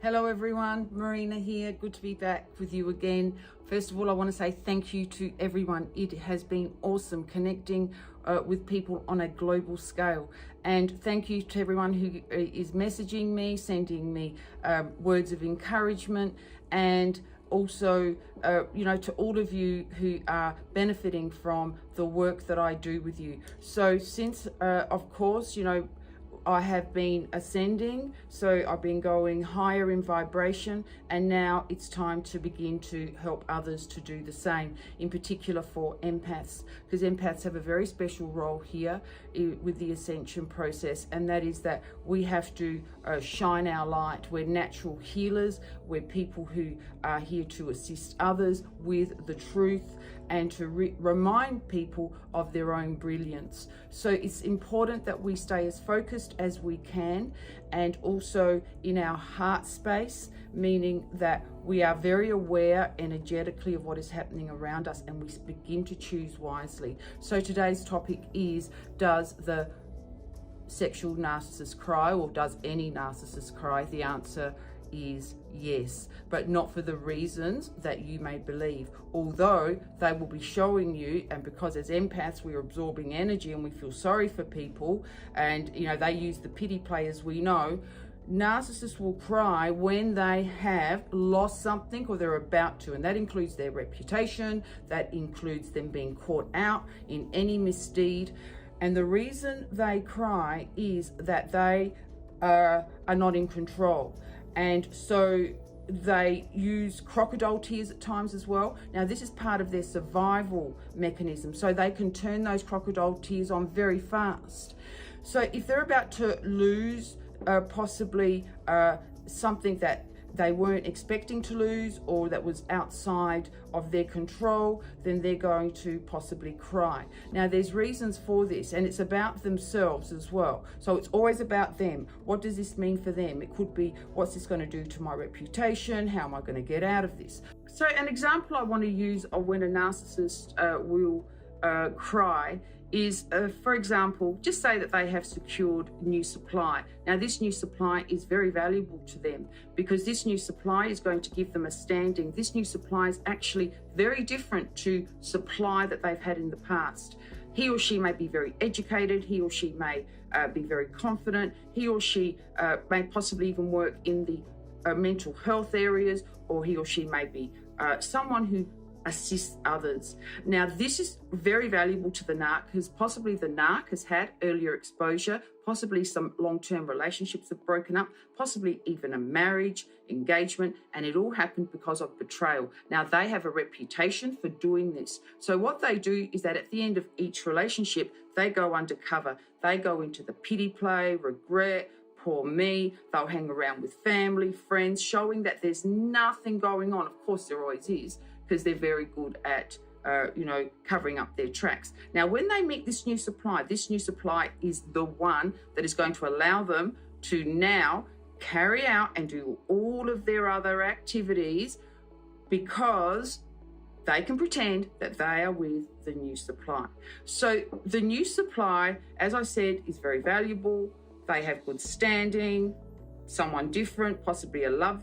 Hello everyone, Marina here. Good to be back with you again. First of all, I want to say thank you to everyone. It has been awesome connecting with people on a global scale. And thank you to everyone who is messaging me, sending me words of encouragement, and also, to all of you who are benefiting from the work that I do with you. So since, of course, I have been ascending, so I've been going higher in vibration, and now it's time to begin to help others to do the same, in particular for empaths, because empaths have a very special role here with the ascension process, and that is that we have to shine our light. We're natural healers. We're people who are here to assist others with the truth and to remind people of their own brilliance. So it's important that we stay as focused as we can, and also in our heart space, meaning that we are very aware energetically of what is happening around us, and we begin to choose wisely. So today's topic is, does the sexual narcissist cry, or does any narcissist cry? The answer is yes, but not for the reasons that you may believe, although they will be showing you. And because as empaths we're absorbing energy and we feel sorry for people, and they use the pity play, as we know, narcissists will cry when they have lost something or they're about to, and that includes their reputation, that includes them being caught out in any misdeed. And the reason they cry is that they are not in control. And so they use crocodile tears at times as well. Now, this is part of their survival mechanism, so they can turn those crocodile tears on very fast. So if they're about to lose possibly something that they weren't expecting to lose, or that was outside of their control, then they're going to possibly cry. Now, there's reasons for this, and it's about themselves as well. So it's always about them. What does this mean for them? It could be, what's this going to do to my reputation? How am I going to get out of this? So an example I want to use of when a narcissist will cry is, for example, just say that they have secured new supply. Now, this new supply is very valuable to them because this new supply is going to give them a standing. This new supply is actually very different to supply that they've had in the past. He or she may be very educated. He or she may be very confident. He or she may possibly even work in the mental health areas, or he or she may be someone who assist others. Now, this is very valuable to the narc because possibly the narc has had earlier exposure, possibly some long-term relationships have broken up, possibly even a marriage, engagement, and it all happened because of betrayal. Now, they have a reputation for doing this. So what they do is that at the end of each relationship, they go undercover. They go into the pity play, regret, poor me. They'll hang around with family, friends, showing that there's nothing going on. Of course, there always is, because they're very good at, covering up their tracks. Now, when they meet this new supply is the one that is going to allow them to now carry out and do all of their other activities, because they can pretend that they are with the new supply. So the new supply, as I said, is very valuable. They have good standing, someone different, possibly above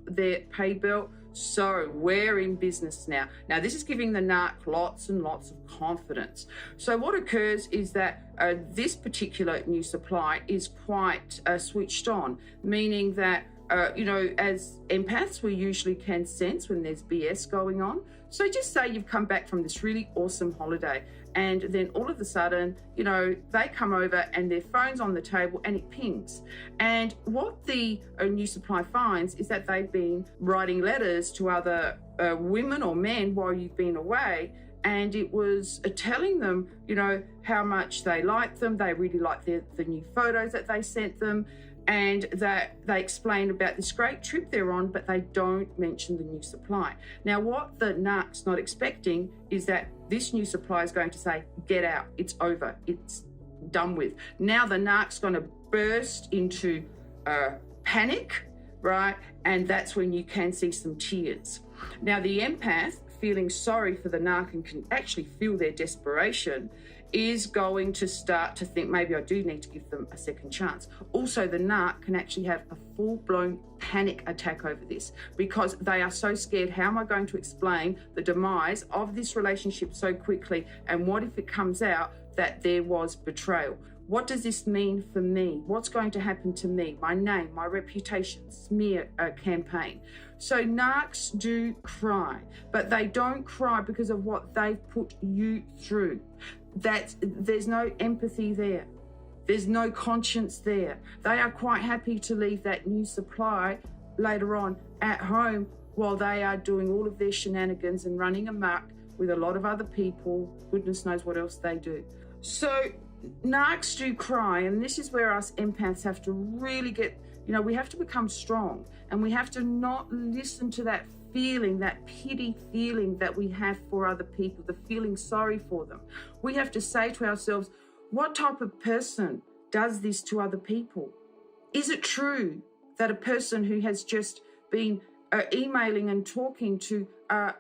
their pay belt. So we're in business now. Now, this is giving the narc lots and lots of confidence. So what occurs is that this particular new supply is quite switched on, meaning that, as empaths, we usually can sense when there's BS going on. So just say you've come back from this really awesome holiday, and then all of a sudden, they come over and their phone's on the table and it pings. And what the new supply finds is that they've been writing letters to other women or men while you've been away, and it was telling them, how much they liked them. They really liked the new photos that they sent them, and that they explain about this great trip they're on, but they don't mention the new supply. Now, what the narc's not expecting is that this new supply is going to say, get out, it's over, it's done with. Now the narc's going to burst into panic, right? And that's when you can see some tears. Now, the empath, feeling sorry for the narc and can actually feel their desperation, is going to start to think, maybe I do need to give them a second chance. Also, the narc can actually have a full-blown panic attack over this because they are so scared. How am I going to explain the demise of this relationship so quickly? And what if it comes out that there was betrayal? What does this mean for me? What's going to happen to me, my name, my reputation, smear campaign? So narcs do cry, but they don't cry because of what they've put you through. There's no empathy there. There's no conscience there. They are quite happy to leave that new supply later on at home while they are doing all of their shenanigans and running amok with a lot of other people. Goodness knows what else they do. So narcs do cry, and this is where us empaths have to really get, we have to become strong, and we have to not listen to that feeling, that pity feeling that we have for other people, the feeling sorry for them. We have to say to ourselves, what type of person does this to other people? Is it true that a person who has just been emailing and talking to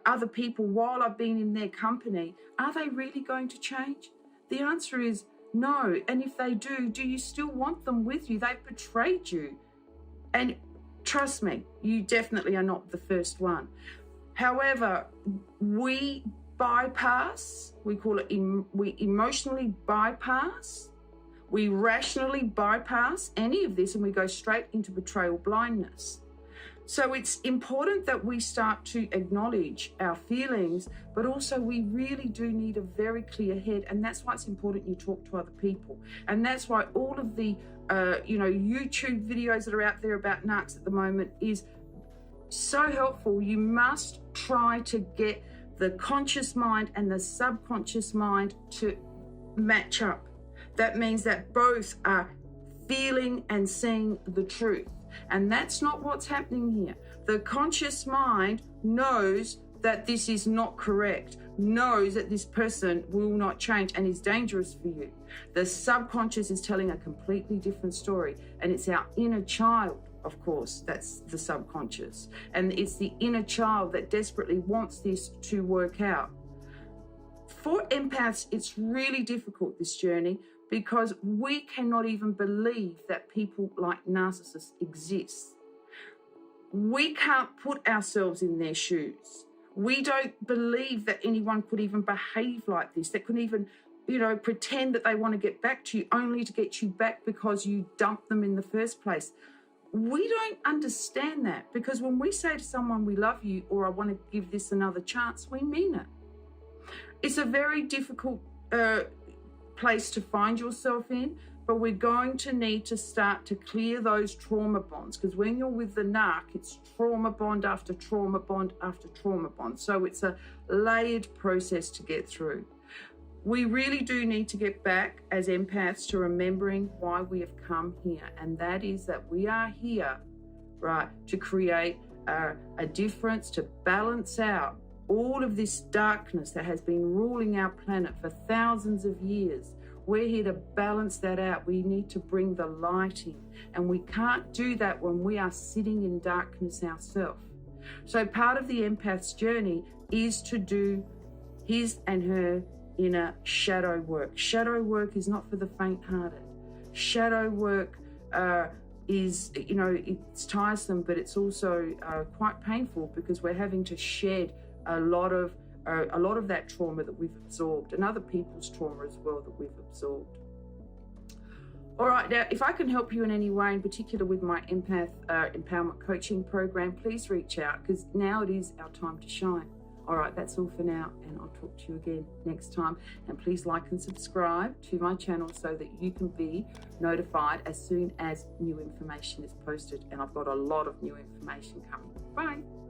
other people while I've been in their company, are they really going to change? The answer is no. And if they do you still want them with you? They've betrayed you. And trust me, you definitely are not the first one. However, we bypass, we call it, we emotionally bypass, we rationally bypass any of this, and we go straight into betrayal blindness. So it's important that we start to acknowledge our feelings, but also we really do need a very clear head, and that's why it's important you talk to other people. And that's why all of the YouTube videos that are out there about narcs at the moment is so helpful. You must try to get the conscious mind and the subconscious mind to match up. That means that both are feeling and seeing the truth. And that's not what's happening here. The conscious mind knows that this is not correct, knows that this person will not change and is dangerous for you. The subconscious is telling a completely different story, and it's our inner child, of course, that's the subconscious. And it's the inner child that desperately wants this to work out. For empaths, it's really difficult, this journey, because we cannot even believe that people like narcissists exist. We can't put ourselves in their shoes. We don't believe that anyone could even behave like this, that could even, pretend that they want to get back to you only to get you back because you dumped them in the first place. We don't understand that, because when we say to someone, we love you, or I want to give this another chance, we mean it. It's a very difficult place to find yourself in, but we're going to need to start to clear those trauma bonds, because when you're with the narc, it's trauma bond after trauma bond after trauma bond. So it's a layered process to get through. We really do need to get back as empaths to remembering why we have come here, and that is that we are here, right, to create a difference, to balance out all of this darkness that has been ruling our planet for thousands of years. We're here to balance that out. We need to bring the light in, and we can't do that when we are sitting in darkness ourselves. So part of the empath's journey is to do his and her inner shadow work. Shadow work is not for the faint-hearted. Shadow work is, it's tiresome, but it's also quite painful, because we're having to shed a lot of that trauma that we've absorbed, and other people's trauma as well that we've absorbed. All right, now, if I can help you in any way, in particular with my empath empowerment coaching program, please reach out, because now it is our time to shine. All right, that's all for now, and I'll talk to you again next time. And please like and subscribe to my channel so that you can be notified as soon as new information is posted. And I've got a lot of new information coming. Bye.